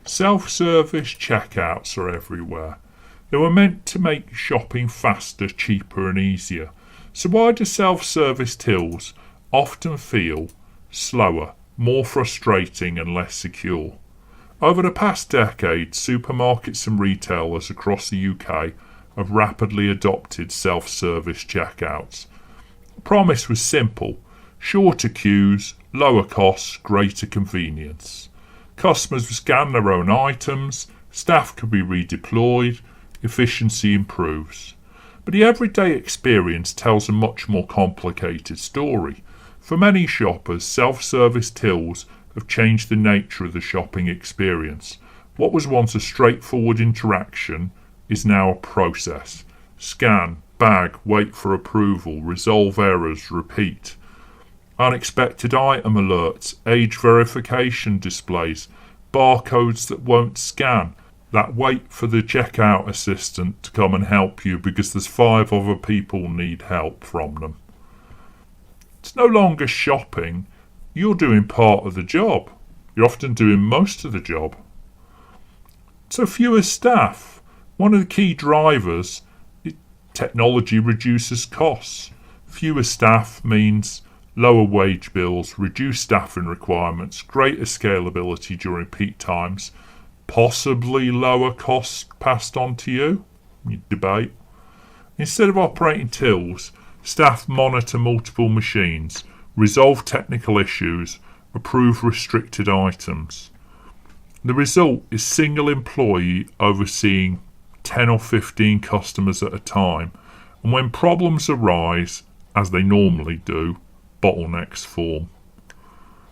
Self-service checkouts are everywhere. They were meant to make shopping faster, cheaper and easier. So why do self-service tills often feel slower, more frustrating and less secure? Over the past decade, supermarkets and retailers across the UK have rapidly adopted self-service checkouts. The promise was simple: shorter queues, lower costs, greater convenience. Customers would scan their own items, staff could be redeployed, efficiency improves. But the everyday experience tells a much more complicated story. For many shoppers, self-service tills have changed the nature of the shopping experience. What was once a straightforward interaction is now a process. Scan, bag, wait for approval, resolve errors, repeat. Unexpected item alerts, age verification displays, barcodes that won't scan, that wait for the checkout assistant to come and help you because there's 5 other people need help from them. It's no longer shopping. You're doing part of the job. You're often doing most of the job. So fewer staff. One of the key drivers is technology reduces costs. Fewer staff means lower wage bills, reduced staffing requirements, greater scalability during peak times, possibly lower costs passed on to you. You debate. Instead of operating tills, staff monitor multiple machines, resolve technical issues, approve restricted items. The result is single employee overseeing 10 or 15 customers at a time, and when problems arise, as they normally do, bottlenecks form.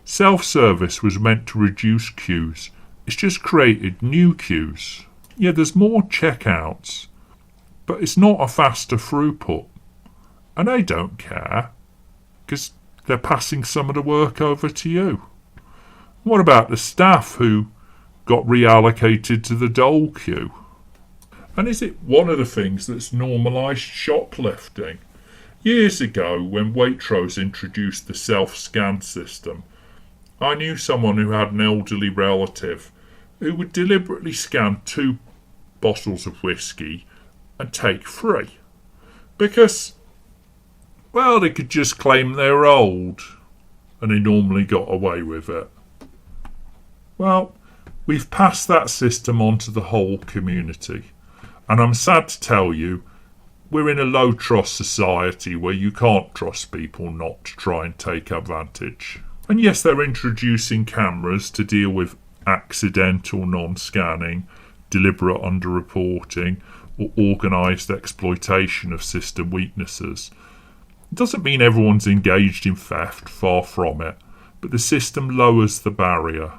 Self-service was meant to reduce queues. It's just created new queues. Yeah, there's more checkouts, but it's not a faster throughput. And they don't care, because they're passing some of the work over to you. What about the staff who got reallocated to the dole queue? And is it one of the things that's normalised shoplifting? Years ago, when Waitrose introduced the self-scan system, I knew someone who had an elderly relative who would deliberately scan 2 bottles of whiskey and take 3. Because, well, they could just claim they were old, and they normally got away with it. Well, we've passed that system on to the whole community, and I'm sad to tell you, we're in a low-trust society where you can't trust people not to try and take advantage. And yes, they're introducing cameras to deal with accidental non-scanning, deliberate underreporting, or organised exploitation of system weaknesses. It doesn't mean everyone's engaged in theft, far from it, but the system lowers the barrier.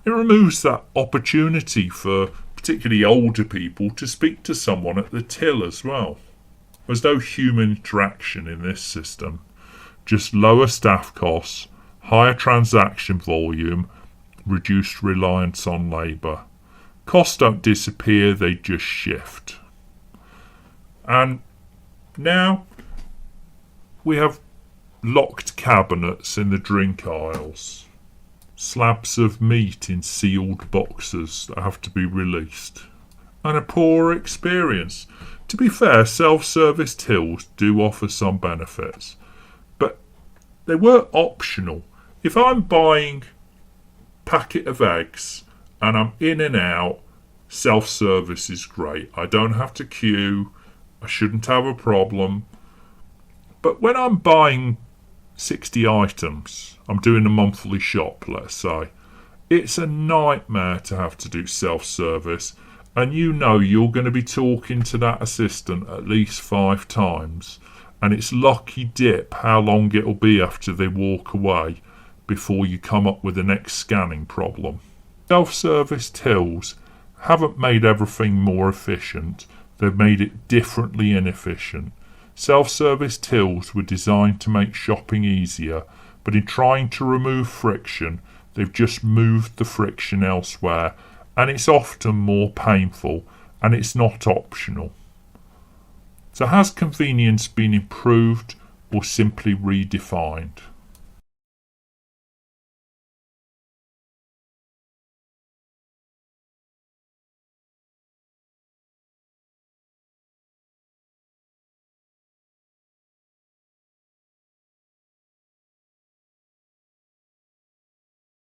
It removes that opportunity for particularly older people to speak to someone at the till as well. There's no human interaction in this system, just lower staff costs, higher transaction volume, reduced reliance on labour. Costs don't disappear, they just shift. And now we have locked cabinets in the drink aisles, slabs of meat in sealed boxes that have to be released, and a poorer experience. To be fair, self-service tills do offer some benefits, but they were optional. If I'm buying a packet of eggs and I'm in and out, self-service is great. I don't have to queue. I shouldn't have a problem. But when I'm buying 60 items, I'm doing a monthly shop, let's say, it's a nightmare to have to do self-service. And you know you're going to be talking to that assistant at least 5 times. And it's lucky dip how long it'll be after they walk away before you come up with the next scanning problem. Self-service tills haven't made everything more efficient. They've made it differently inefficient. Self-service tills were designed to make shopping easier, but in trying to remove friction, they've just moved the friction elsewhere. And it's often more painful, and it's not optional. So has convenience been improved or simply redefined?